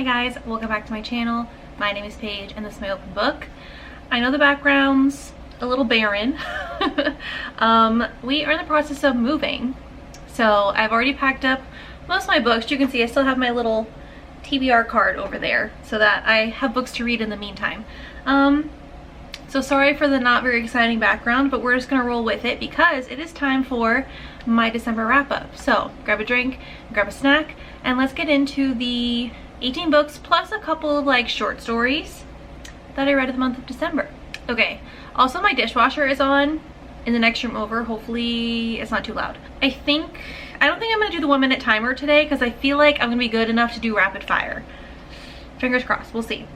Hi guys, welcome back to my channel. My name is Paige and this is my open book. I know the background's a little barren. We are in the process of moving. So I've already packed up most of my books. You can see I still have my little TBR card over there so that I have books to read in the meantime. So sorry for the not very exciting background, but we're just gonna roll with it because it is time for my December wrap up. So grab a drink, grab a snack, and let's get into the 18 books plus a couple of like short stories that I read in the month of December. Okay, also my dishwasher is on in the next room over. Hopefully it's not too loud. I don't think I'm gonna do the 1 minute timer today because I feel like I'm gonna be good enough to do rapid fire. Fingers crossed, we'll see.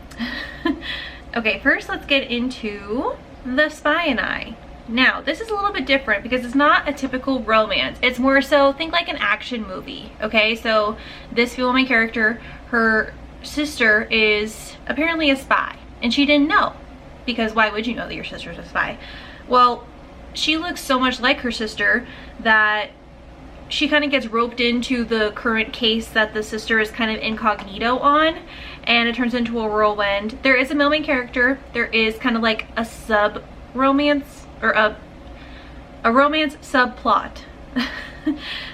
Okay, first let's get into The Spy and I. Now, this is a little bit different because it's not a typical romance. It's more so, think like an action movie, okay? So this female character, her sister is apparently a spy, and she didn't know, because why would you know that your sister's a spy? Well, she looks so much like her sister that she kind of gets roped into the current case that the sister is kind of incognito on, and it turns into a whirlwind. There is a male main character. There is kind of like a sub-romance, or a romance subplot.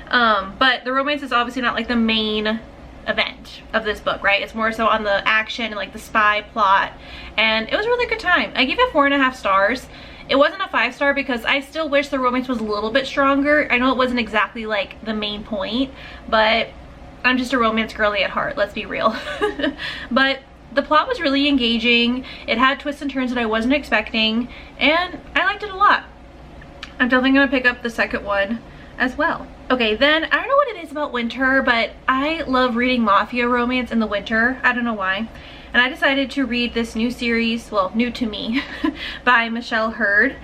But the romance is obviously not like the main event of this book, right? It's more so on the action and like the spy plot, and it was a really good time. I gave it 4.5 stars. It wasn't a 5-star because I still wish the romance was a little bit stronger. I know it wasn't exactly like the main point, but I'm just a romance girly at heart, let's be real. But the plot was really engaging. It had twists and turns that I wasn't expecting, and I liked it a lot. I'm definitely gonna pick up the second one as well. Okay, then I don't know what it is about winter, but I love reading mafia romance in the winter. I don't know why. And I decided to read this new series, well, new to me, by Michelle Hurd.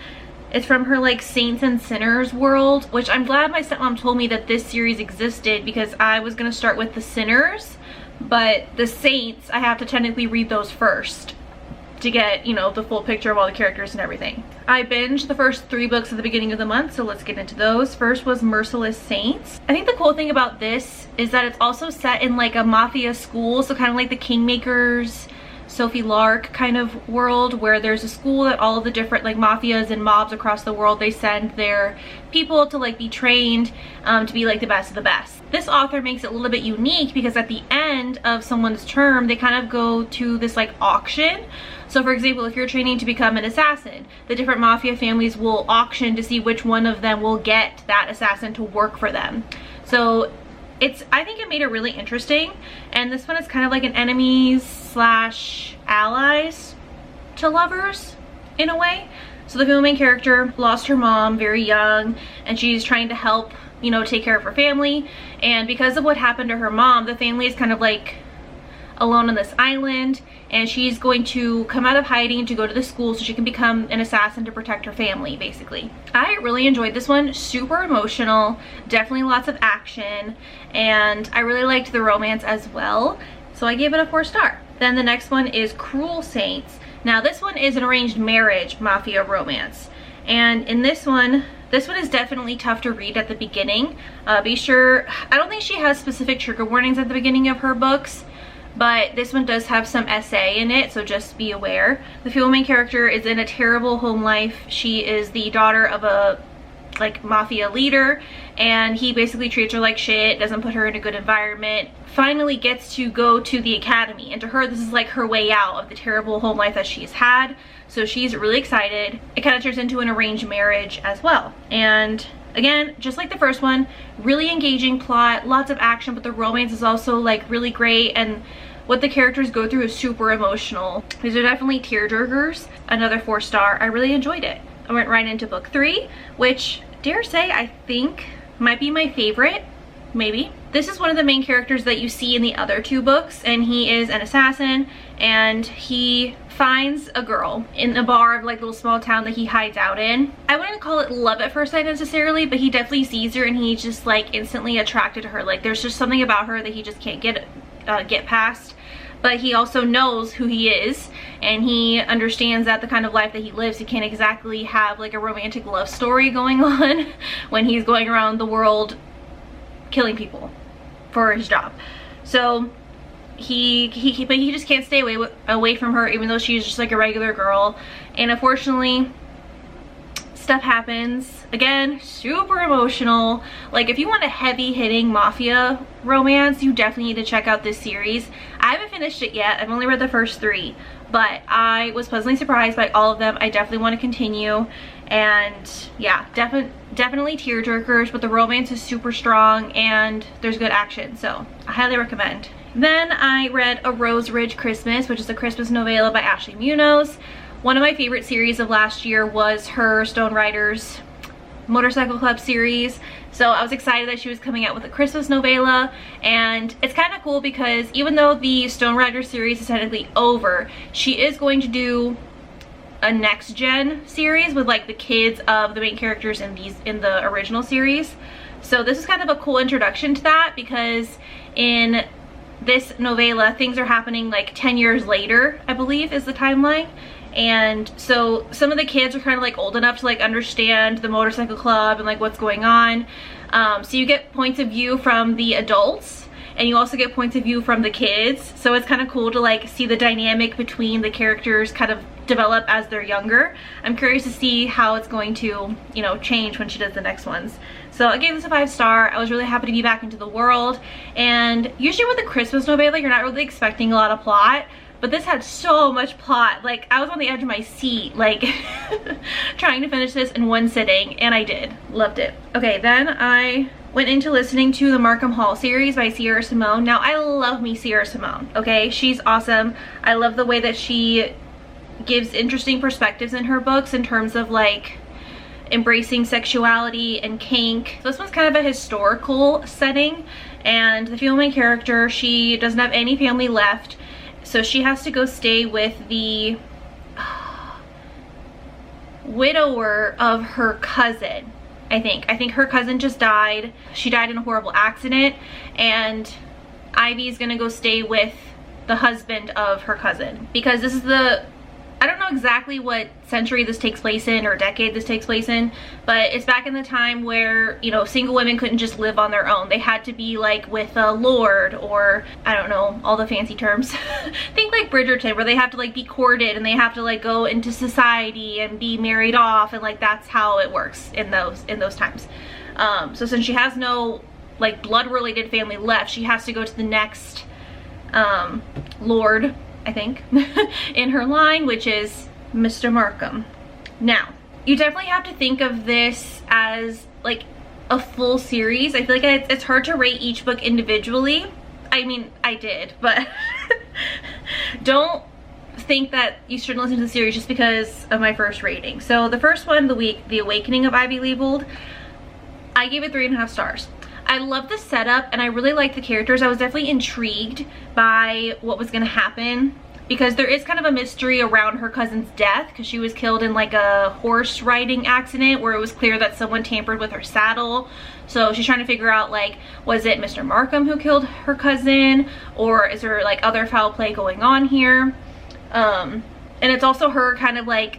It's from her like Saints and Sinners world, which I'm glad my stepmom told me that this series existed because I was gonna start with the Sinners, but the Saints, I have to technically read those first to get, you know, the full picture of all the characters and everything. I binged the first 3 books at the beginning of the month, so let's get into those. First was Merciless Saints. I think the cool thing about this is that it's also set in like a mafia school, so kind of like the Kingmakers, Sophie Lark kind of world, where there's a school that all of the different like mafias and mobs across the world, they send their people to like be trained to be like the best of the best. This author makes it a little bit unique because at the end of someone's term, they kind of go to this like auction. So for example, if you're training to become an assassin, the different mafia families will auction to see which one of them will get that assassin to work for them. So I think it made it really interesting, and this one is kind of like an enemies slash allies to lovers in a way. So the female main character lost her mom very young, and she's trying to help, you know, take care of her family, and because of what happened to her mom, the family is kind of like alone on this island, and she's going to come out of hiding to go to the school so she can become an assassin to protect her family, basically. I really enjoyed this one. Super emotional, definitely lots of action, and I really liked the romance as well, so I gave it a 4-star. Then the next one is Cruel Saints. Now this one is an arranged marriage mafia romance, and in this one is definitely tough to read at the beginning. Be sure, I don't think she has specific trigger warnings at the beginning of her books, but this one does have some essay in it, so just be aware. The female main character is in a terrible home life. She is the daughter of a like mafia leader, and he basically treats her like shit, doesn't put her in a good environment, finally gets to go to the academy, and to her this is like her way out of the terrible home life that she's had, so she's really excited. It kind of turns into an arranged marriage as well, and again, just like the first one, really engaging plot, lots of action, but the romance is also like really great, and what the characters go through is super emotional. These are definitely tearjerkers. Another 4-star. I really enjoyed it. I went right into book 3, which, dare say, I think might be my favorite, maybe. This is one of the main characters that you see in the other 2 books, and he is an assassin, and he finds a girl in a bar of like little small town that he hides out in. I wouldn't call it love at first sight necessarily, but he definitely sees her and he's just like instantly attracted to her. Like there's just something about her that he just can't get past. But he also knows who he is, and he understands that the kind of life that he lives, he can't exactly have like a romantic love story going on when he's going around the world killing people for his job. So but he just can't stay away from her, even though she's just like a regular girl. And unfortunately, stuff happens. Again, super emotional. Like, if you want a heavy-hitting mafia romance, you definitely need to check out this series. I haven't finished it yet. I've only read the first 3, but I was pleasantly surprised by all of them. I definitely want to continue. And yeah, definitely tearjerkers, but the romance is super strong and there's good action, so I highly recommend. Then I read A Rose Ridge Christmas, which is a Christmas novella by Ashley Munoz. One of my favorite series of last year was her Stone Riders Motorcycle Club series, so I was excited that she was coming out with a Christmas novella. And it's kind of cool because even though the Stone Riders series is technically over, she is going to do a next gen series with like the kids of the main characters in the original series. So this is kind of a cool introduction to that, because in this novella things are happening like 10 years later, I believe is the timeline. And so some of the kids are kind of like old enough to like understand the motorcycle club and like what's going on. So you get points of view from the adults, and you also get points of view from the kids. So it's kind of cool to like see the dynamic between the characters kind of develop as they're younger. I'm curious to see how it's going to, you know, change when she does the next ones. So I gave this a 5-star. I was really happy to be back into the world. And usually with a Christmas novella, you're not really expecting a lot of plot, but this had so much plot. Like, I was on the edge of my seat, like trying to finish this in one sitting, and I did. Loved it. Okay, then I went into listening to the Markham Hall series by Sierra Simone. Now, I love me Sierra Simone, okay? She's awesome. I love the way that she gives interesting perspectives in her books in terms of like embracing sexuality and kink. So this one's kind of a historical setting, and the female main character, she doesn't have any family left, so she has to go stay with the widower of her cousin. I think her cousin just died. She died in a horrible accident, and Ivy is gonna go stay with the husband of her cousin, because this is the, I don't know exactly what century this takes place in or decade this takes place in, but it's back in the time where, you know, single women couldn't just live on their own. They had to be like with a lord, or I don't know, all the fancy terms. Think like Bridgerton, where they have to like be courted and they have to like go into society and be married off, and like that's how it works in those times. So since she has no like blood related family left, she has to go to the next lord, I think, in her line, which is Mr. Markham. Now, you definitely have to think of this as like a full series. I feel like it's hard to rate each book individually. I mean, I did, but don't think that you shouldn't listen to the series just because of my first rating. So the first one, The Awakening of Ivy Leibold, I gave it 3.5 stars. I love the setup and I really like the characters. I was definitely intrigued by what was going to happen, because there is kind of a mystery around her cousin's death, because she was killed in like a horse riding accident where it was clear that someone tampered with her saddle. So she's trying to figure out, like, was it Mr. Markham who killed her cousin, or is there like other foul play going on here? And it's also her kind of like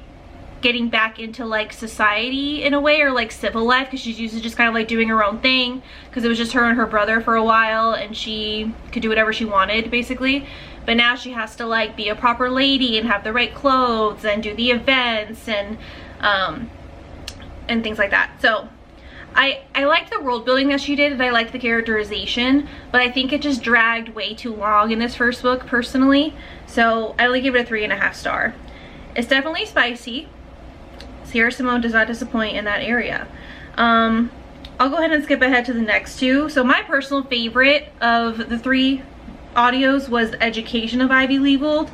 getting back into like society in a way, or like civil life, because she's used to just kind of like doing her own thing, because it was just her and her brother for a while and she could do whatever she wanted basically. But now she has to like be a proper lady and have the right clothes and do the events and things like that. So I liked the world building that she did, and I liked the characterization, but I think it just dragged way too long in this first book personally. So I only give it a 3.5 star. It's definitely spicy. Sierra Simone does not disappoint in that area. I'll go ahead and skip ahead to the next two. So my personal favorite of the 3 audios was The Education of Ivy Leibold.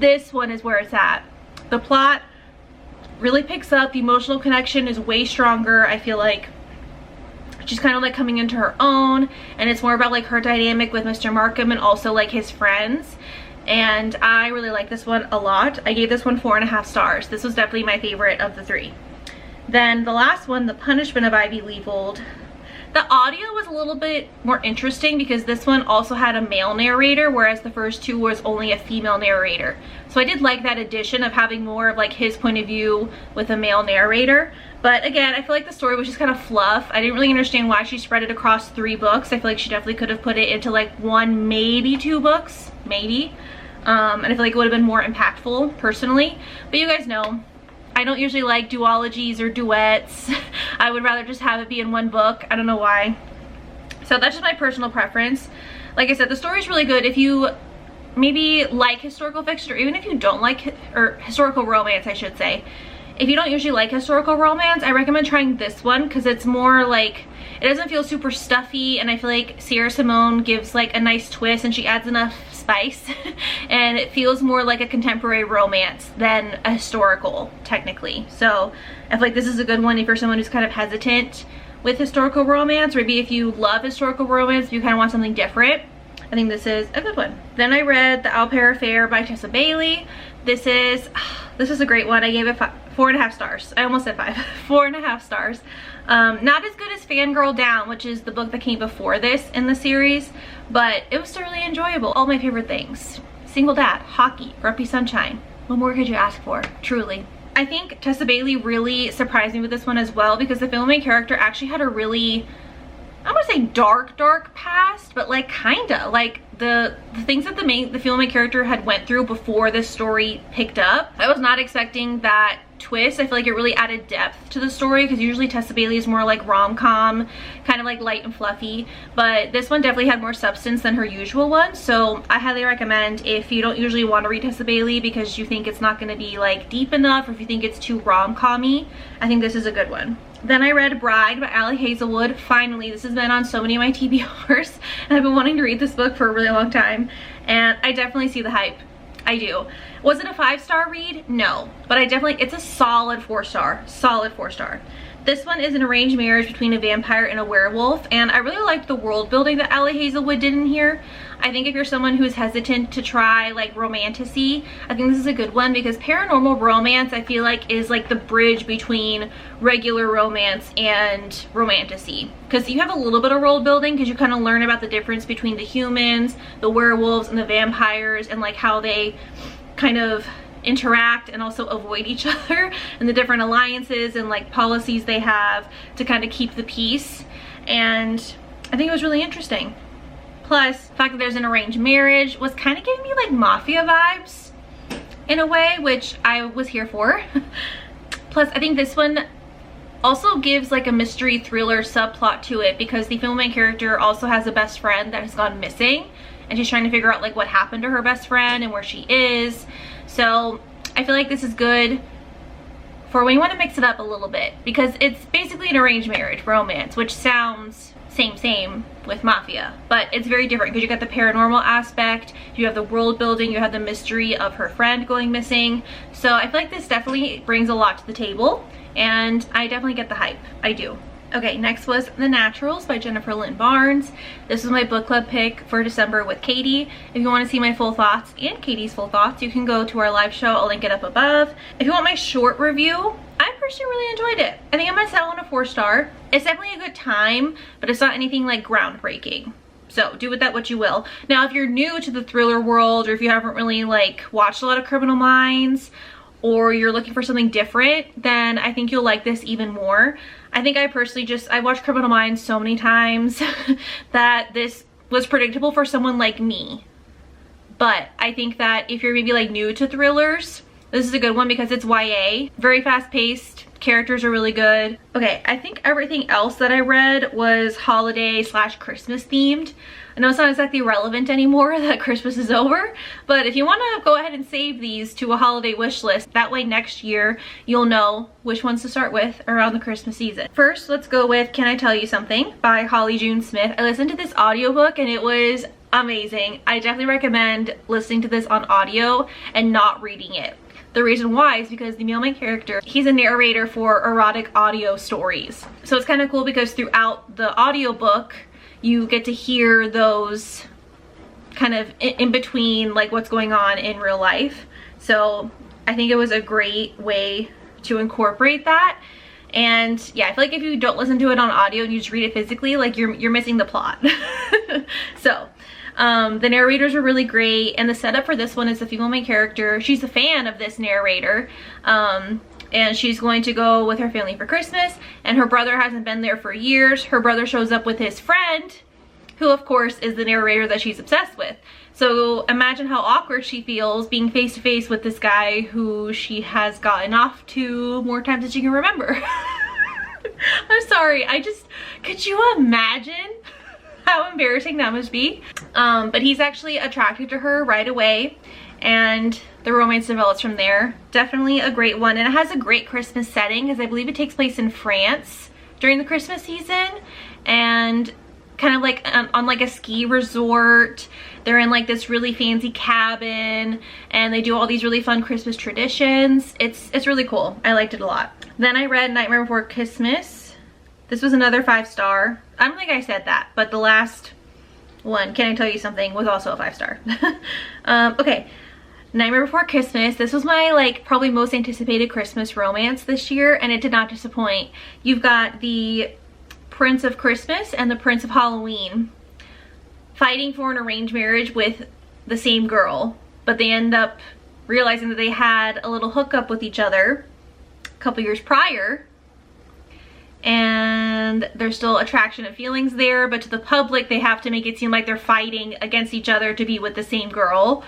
This one is where it's at. The plot really picks up. The emotional connection is way stronger. I feel like she's kind of like coming into her own, and it's more about like her dynamic with Mr. Markham and also like his friends. And I really like this one a lot. I gave this one 4.5 stars. This was definitely my favorite of the 3. Then the last one, The Punishment of Ivy Leibold. The audio was a little bit more interesting because this one also had a male narrator, whereas the first 2 was only a female narrator. So I did like that addition of having more of like his point of view with a male narrator. But again, I feel like the story was just kind of fluff. I didn't really understand why she spread it across 3 books. I feel like she definitely could have put it into like 1, maybe 2 books, maybe. And I feel like it would have been more impactful personally. But you guys know, I don't usually like duologies or duets. I would rather just have it be in 1 book. I don't know why. So that's just my personal preference. Like I said, the story is really good if you maybe like historical fiction, or even if you don't like, or historical romance I should say. If you don't usually like historical romance, I recommend trying this one because it's more like, it doesn't feel super stuffy, and I feel like Sierra Simone gives like a nice twist and she adds enough spice and it feels more like a contemporary romance than a historical technically. So I feel like this is a good one if you're someone who's kind of hesitant with historical romance, or maybe if you love historical romance, you kind of want something different. I think this is a good one. Then I read The Alpera Affair by Tessa Bailey. This is a great one. I gave it 4.5 stars. I almost said 5. 4.5 stars. Not as good as Fangirl Down, which is the book that came before this in the series, but it was still really enjoyable. All my favorite things. Single dad, hockey, Grumpy Sunshine. What more could you ask for? Truly. I think Tessa Bailey really surprised me with this one as well, because the female main character actually had a really, I don't want to say dark past, but like kinda like the things that the female main character had went through before this story picked up. I was not expecting that twist. I feel like it really added depth to the story, because usually Tessa Bailey is more like rom-com, kind of like light and fluffy, but this one definitely had more substance than her usual one. So I highly recommend, if you don't usually want to read Tessa Bailey because you think it's not going to be like deep enough, or if you think it's too rom-com-y, I think this is a good one. Then I read Bride by Ali Hazelwood. Finally, this has been on so many of my TBRs, and I've been wanting to read this book for a really long time, and I definitely see the hype. I do. Was it a 5-star read? No, but it's a solid 4-star. Solid 4-star. This one is an arranged marriage between a vampire and a werewolf, and I really liked the world building that Ali Hazelwood did in here. I think if you're someone who's hesitant to try like romantasy, I think this is a good one, because paranormal romance I feel like is like the bridge between regular romance and romantasy, because you have a little bit of world building, because you kind of learn about the difference between the humans, the werewolves, and the vampires, and like how they kind of interact and also avoid each other, and the different alliances and like policies they have to kind of keep the peace. And I think it was really interesting. Plus, the fact that there's an arranged marriage was kind of giving me like mafia vibes in a way, which I was here for. Plus, I think this one also gives like a mystery thriller subplot to it, because the female main character also has a best friend that has gone missing, and she's trying to figure out like what happened to her best friend and where she is. So I feel like this is good for when you want to mix it up a little bit, because it's basically an arranged marriage romance, which sounds same with mafia, but it's very different, because you got the paranormal aspect, you have the world building, you have the mystery of her friend going missing. So I feel like this definitely brings a lot to the table, and I definitely get the hype. I do. Okay, next was The Naturals by Jennifer Lynn Barnes. This was my book club pick for December with Katie. If you want to see my full thoughts and Katie's full thoughts, you can go to our live show. I'll link it up above. If you want my short review, I personally really enjoyed it. I think I'm gonna settle on a 4-star. It's definitely a good time, but it's not anything like groundbreaking. So do with that what you will. Now, if you're new to the thriller world, or if you haven't really like watched a lot of Criminal Minds, or you're looking for something different, then I think you'll like this even more. I think I personally I watched Criminal Minds so many times that this was predictable for someone like me. But I think that if you're maybe like new to thrillers, this is a good one, because it's YA, very fast paced, characters are really good. Okay, I think everything else that I read was holiday / Christmas themed. I know it's not exactly relevant anymore that Christmas is over, but if you want to go ahead and save these to a holiday wish list, that way next year you'll know which ones to start with around the Christmas season. First, let's go with Can I Tell You Something by Holly June Smith. I listened to this audiobook and it was amazing. I definitely recommend listening to this on audio and not reading it. The reason why is because the male main character, he's a narrator for erotic audio stories. So it's kind of cool, because throughout the audiobook, you get to hear those kind of in between like what's going on in real life. So I think it was a great way to incorporate that. And yeah, I feel like if you don't listen to it on audio and you just read it physically, like you're missing the plot. So the narrators are really great, and the setup for this one is the female main character. She's a fan of this narrator, and she's going to go with her family for Christmas, and her brother hasn't been there for years. Her brother shows up with his friend, who of course is the narrator that she's obsessed with. So imagine how awkward she feels being face to face with this guy who she has gotten off to more times than she can remember. I'm sorry, could you imagine how embarrassing that must be? But he's actually attracted to her right away, and the romance develops from there. Definitely a great one, and it has a great Christmas setting because I believe it takes place in France during the Christmas season, and kind of like on like a ski resort. They're in like this really fancy cabin, and they do all these really fun Christmas traditions. It's really cool. I liked it a lot. Then I read Nightmare Before Christmas. This was another 5-star. I don't think I said that, but the last one, Can I Tell You Something, was also a 5-star. Okay, Nightmare Before Christmas. This was my like probably most anticipated Christmas romance this year, and it did not disappoint. You've got the Prince of Christmas and the Prince of Halloween fighting for an arranged marriage with the same girl, but they end up realizing that they had a little hookup with each other a couple years prior, and there's still attraction and feelings there, but to the public they have to make it seem like they're fighting against each other to be with the same girl.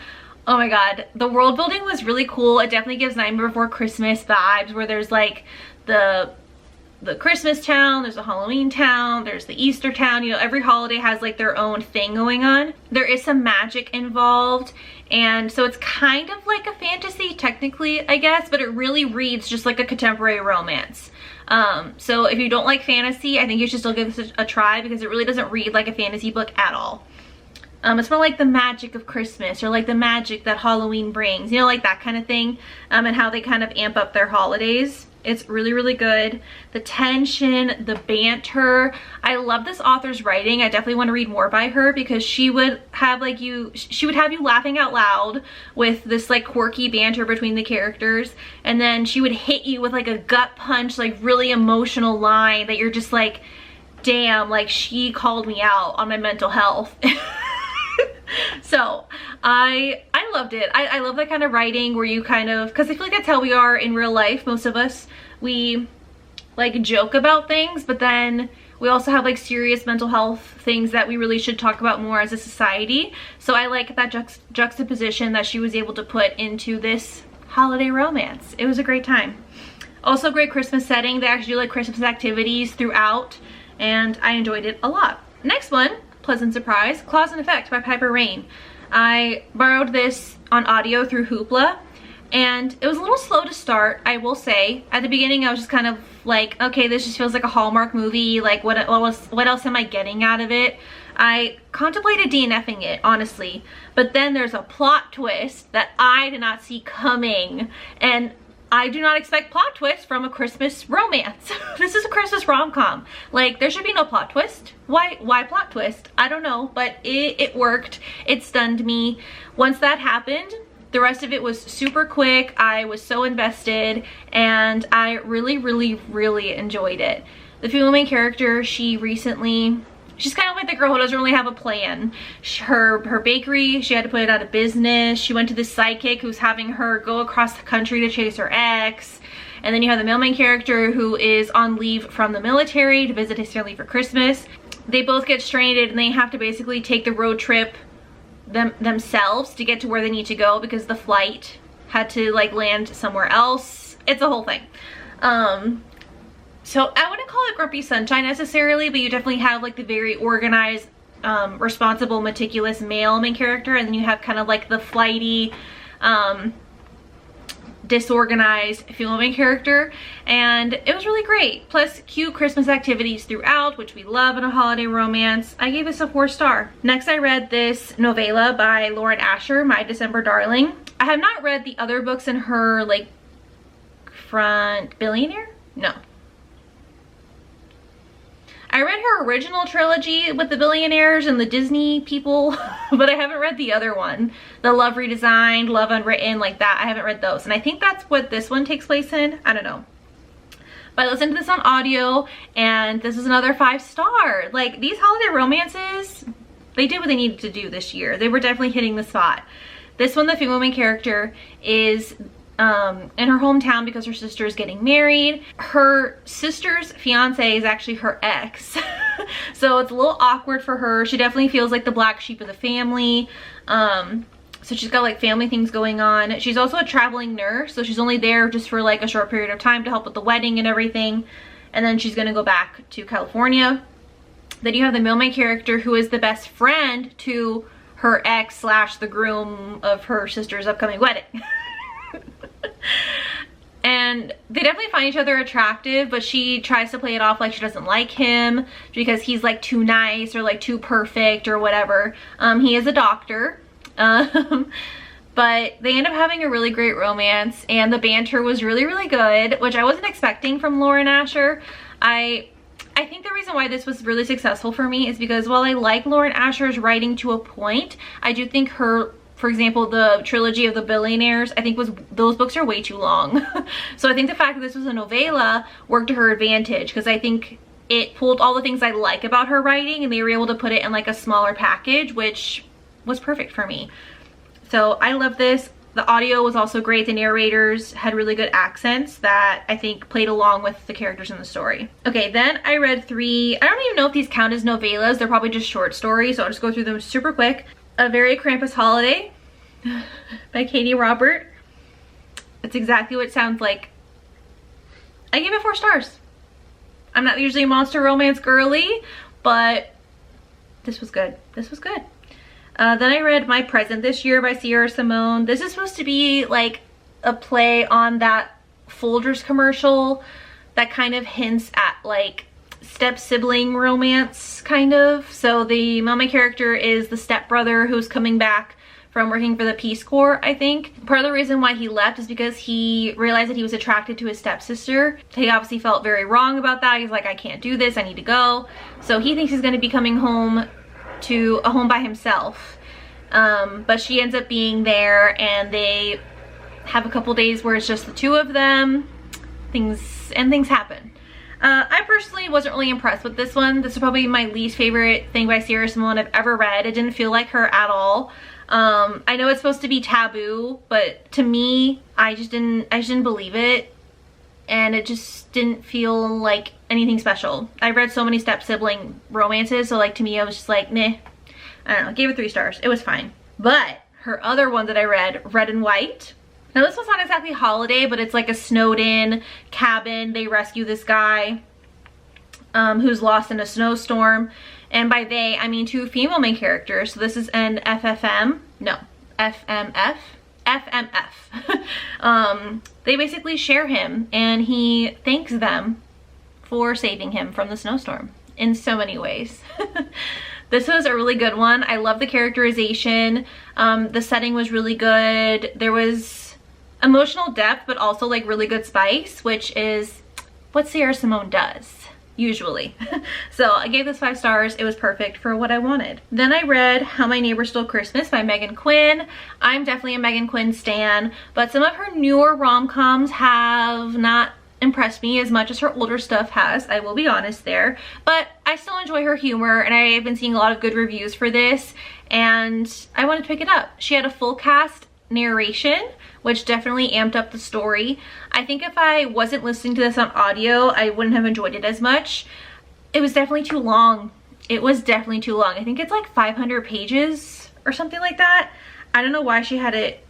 Oh my god, the world building was really cool. It definitely gives Nightmare Before Christmas vibes, where there's like the Christmas town, there's a Halloween town, there's the Easter town. You know, every holiday has like their own thing going on. There is some magic involved, and so it's kind of like a fantasy technically, I guess, but it really reads just like a contemporary romance. So if you don't like fantasy, I think you should still give this a try, because it really doesn't read like a fantasy book at all. It's more like the magic of Christmas, or like the magic that Halloween brings, you know, like that kind of thing, and how they kind of amp up their holidays. It's really, really good. The tension, the banter. I love this author's writing. I definitely want to read more by her, because she would have like she would have you laughing out loud with this like quirky banter between the characters, and then she would hit you with like a gut punch, like really emotional line that you're just like, damn, like she called me out on my mental health. So I loved it. I love that kind of writing where you kind of, because I feel like that's how we are in real life. Most of us, we like joke about things, but then we also have like serious mental health things that we really should talk about more as a society. So I like that juxtaposition that she was able to put into this holiday romance. It was a great time. Also great Christmas setting. They actually do like Christmas activities throughout, and I enjoyed it a lot. Next one, pleasant surprise, Cause and Effect by Piper Rain. I borrowed this on audio through Hoopla, and it was a little slow to start, I will say. At the beginning I was just kind of like, okay, this just feels like a Hallmark movie, like what else am I getting out of it? I contemplated DNFing it, honestly, but then there's a plot twist that I did not see coming, and I do not expect plot twists from a Christmas romance. This is a Christmas rom-com. Like, there should be no plot twist. Why plot twist? I don't know, but it worked. It stunned me. Once that happened, the rest of it was super quick. I was so invested, and I really, really, really enjoyed it. The female main character, she's kind of like the girl who doesn't really have a plan. Her bakery, she had to put it out of business. She went to this psychic who's having her go across the country to chase her ex. And then you have the male main character who is on leave from the military to visit his family for Christmas. They both get stranded, and they have to basically take the road trip themselves to get to where they need to go, because the flight had to like land somewhere else. It's a whole thing. So I wouldn't call it Grumpy Sunshine necessarily, but you definitely have like the very organized, responsible, meticulous male main character, and then you have kind of like the flighty, disorganized female main character, and it was really great. Plus cute Christmas activities throughout, which we love in a holiday romance. I gave this a 4-star. Next I read this novella by Lauren Asher, My December Darling. I have not read the other books in her like front billionaire? No. I read her original trilogy with the billionaires and the Disney people, but I haven't read the other one. The Love Redesigned, Love Unwritten, like that. I haven't read those. And I think that's what this one takes place in. I don't know. But I listened to this on audio, and this is another 5-star. Like, these holiday romances, they did what they needed to do this year. They were definitely hitting the spot. This one, the female main character is in her hometown because her sister is getting married. Her sister's fiance is actually her ex. So it's a little awkward for her. She definitely feels like the black sheep of the family. So she's got like family things going on. She's also a traveling nurse, so she's only there just for like a short period of time to help with the wedding and everything. And then she's gonna go back to California. Then you have the main character who is the best friend to her ex slash the groom of her sister's upcoming wedding. And they definitely find each other attractive, but she tries to play it off like she doesn't like him because he's like too nice or like too perfect or whatever. He is a doctor. But they end up having a really great romance, and the banter was really, really good, which I wasn't expecting from Lauren Asher. I think the reason why this was really successful for me is because while I like Lauren Asher's writing to a point, I do think her, for example, the trilogy of the Billionaires, I think those books are way too long. So I think the fact that this was a novella worked to her advantage, because I think it pulled all the things I like about her writing and they were able to put it in like a smaller package, which was perfect for me. So I love this. The audio was also great. The narrators had really good accents that I think played along with the characters in the story. Okay, then I read 3, I don't even know if these count as novellas. They're probably just short stories, so I'll just go through them super quick. A Very Krampus Holiday by Katee Robert. It's exactly what it sounds like. I gave it 4 stars. I'm not usually a monster romance girly, but this was good. This was good. Then I read My Present This Year by Sierra Simone. This is supposed to be like a play on that Folgers commercial that kind of hints at like step-sibling romance, kind of. So the main character is the stepbrother who's coming back from working for the Peace Corps, I think. Part of the reason why he left is because he realized that he was attracted to his stepsister. He obviously felt very wrong about that. He's like, I can't do this, I need to go. So he thinks he's going to be coming home to a home by himself. But she ends up being there, and they have a couple days where it's just the two of them. Things happen. I personally wasn't really impressed with this one. This is probably my least favorite thing by Sierra Simone I've ever read. It didn't feel like her at all. I know it's supposed to be taboo, but to me, I just didn't believe it, and it just didn't feel like anything special. I read so many step-sibling romances, so like to me I was just like, meh. I don't know, I gave it 3 stars. It was fine. But her other one that I read, Red and White. Now this one's not exactly holiday, but it's like a snowed in cabin. They rescue this guy who's lost in a snowstorm. And by they, I mean 2 female main characters. So this is an FMF. They basically share him, and he thanks them for saving him from the snowstorm in so many ways. This was a really good one. I love the characterization. The setting was really good. There was emotional depth, but also like really good spice, which is what Sierra Simone does usually. So I gave this 5 stars. It was perfect for what I wanted. Then I read How My Neighbor Stole Christmas by Megan Quinn. I'm definitely a Megan Quinn stan, but some of her newer rom-coms have not impressed me as much as her older stuff has. I will be honest there, but I still enjoy her humor, and I've been seeing a lot of good reviews for this, and I wanted to pick it up. She had a full cast narration, which definitely amped up the story. I think if I wasn't listening to this on audio, I wouldn't have enjoyed it as much. It was definitely too long. It was definitely too long. I think it's like 500 pages or something like that. I don't know why she had it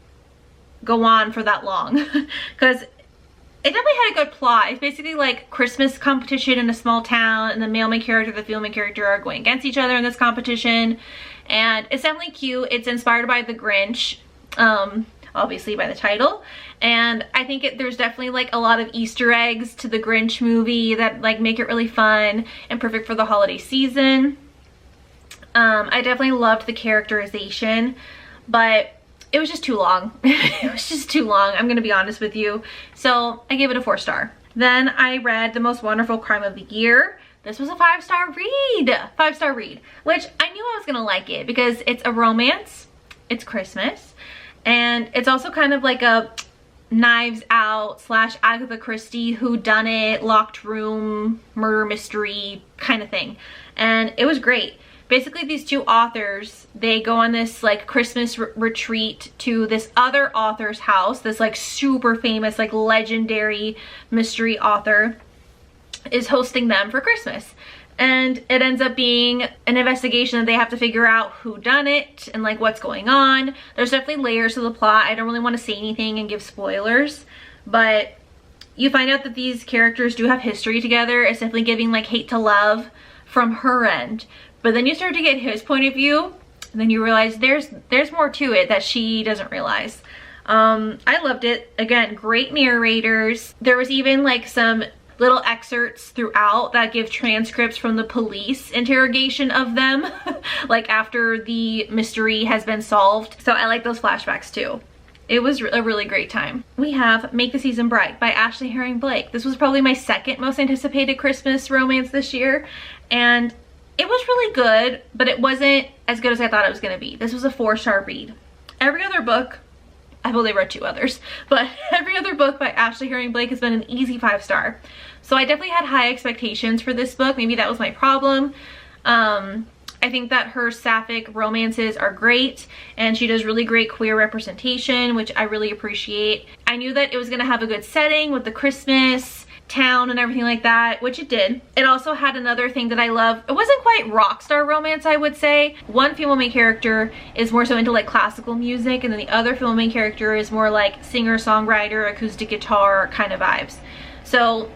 go on for that long, because it definitely had a good plot. It's basically like Christmas competition in a small town, and the male main character and the female main character are going against each other in this competition, and it's definitely cute. It's inspired by The Grinch, obviously by the title, and I think there's definitely like a lot of Easter eggs to the Grinch movie that like make it really fun and perfect for the holiday season. I definitely loved the characterization, but it was just too long. It was just too long, I'm gonna be honest with you. So I gave it a 4 star. Then I read The Most Wonderful Crime of the Year. This was a 5-star read. 5-star read, which I knew I was gonna like it because it's a romance, it's Christmas, and it's also kind of like a Knives Out / Agatha Christie whodunit, locked room, murder mystery kind of thing. And it was great. Basically, these two authors, they go on this like Christmas retreat to this other author's house. This like super famous, like legendary mystery author is hosting them for Christmas. And it ends up being an investigation that they have to figure out who done it and like what's going on. There's definitely layers to the plot. I don't really want to say anything and give spoilers, but you find out that these characters do have history together. It's definitely giving like hate to love from her end. But then you start to get his point of view, and then you realize there's more to it that she doesn't realize. I loved it. Again, great narrators. There was even like some little excerpts throughout that give transcripts from the police interrogation of them, like after the mystery has been solved. So I like those flashbacks too. It was a really great time. We have Make the Season Bright by Ashley Herring Blake. This was probably my second most anticipated Christmas romance this year, and it was really good, but it wasn't as good as I thought it was going to be. This was a 4-star read. Every other book, I only read 2 others, but every other book by Ashley Herring Blake has been an easy 5-star. So I definitely had high expectations for this book. Maybe that was my problem. I think that her sapphic romances are great, and she does really great queer representation, which I really appreciate. I knew that it was gonna have a good setting with the Christmas town and everything like that, which it did. It also had another thing that I love. It wasn't quite rock star romance, I would say. One female main character is more so into like classical music, and then the other female main character is more like singer-songwriter, acoustic guitar kind of vibes. So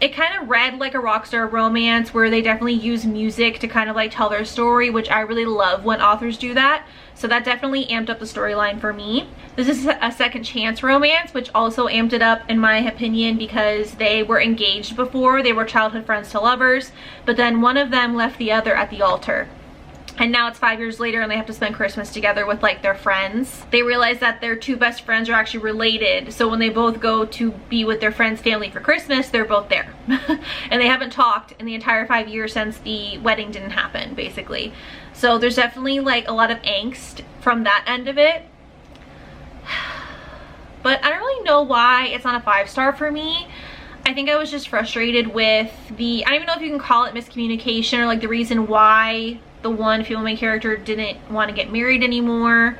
it kind of read like a rock star romance where they definitely use music to kind of like tell their story, which I really love when authors do that. So that definitely amped up the storyline for me. This is a second chance romance, which also amped it up in my opinion, because they were engaged before. They were childhood friends to lovers, but then one of them left the other at the altar. And now it's 5 years later and they have to spend Christmas together with like their friends. They realize that their 2 best friends are actually related. So when they both go to be with their friend's family for Christmas, they're both there. And they haven't talked in the entire 5 years since the wedding didn't happen, basically. So there's definitely like a lot of angst from that end of it. But I don't really know why it's not a 5-star for me. I think I was just frustrated with the, I don't even know if you can call it miscommunication, or like the reason why the one female main character didn't want to get married anymore,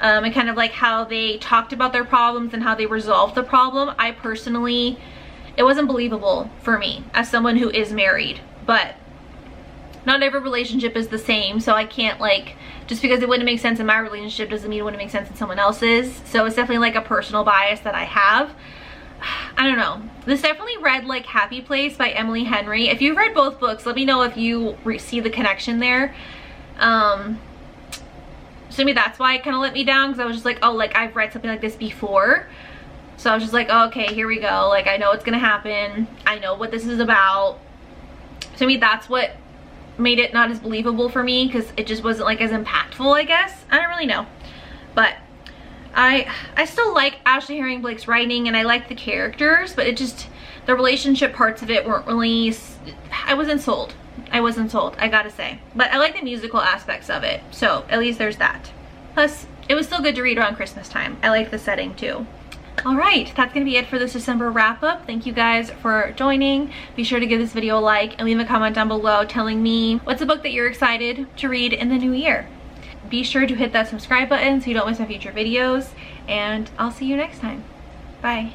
and kind of like how they talked about their problems and how they resolved the problem. I personally, it wasn't believable for me as someone who is married, but not every relationship is the same, so I can't like, just because it wouldn't make sense in my relationship doesn't mean it wouldn't make sense in someone else's. So it's definitely like a personal bias that I have. I don't know. This definitely read like Happy Place by Emily Henry. If you've read both books, let me know if you see the connection there. So maybe that's why it kind of let me down, because I was just like, oh, like I've read something like this before. So I was just like, oh, okay, here we go. Like I know what's gonna happen. I know what this is about. So maybe that's what made it not as believable for me, because it just wasn't like as impactful, I guess. I don't really know. But I still like Ashley Herring Blake's writing, and I like the characters, but it just, the relationship parts of it weren't really, I wasn't sold. I wasn't sold, I gotta say. But I like the musical aspects of it, so at least there's that. Plus, it was still good to read around Christmas time. I like the setting too. Alright, that's gonna be it for this December wrap up. Thank you guys for joining. Be sure to give this video a like and leave a comment down below telling me what's a book that you're excited to read in the new year. Be sure to hit that subscribe button so you don't miss my future videos, and I'll see you next time. Bye.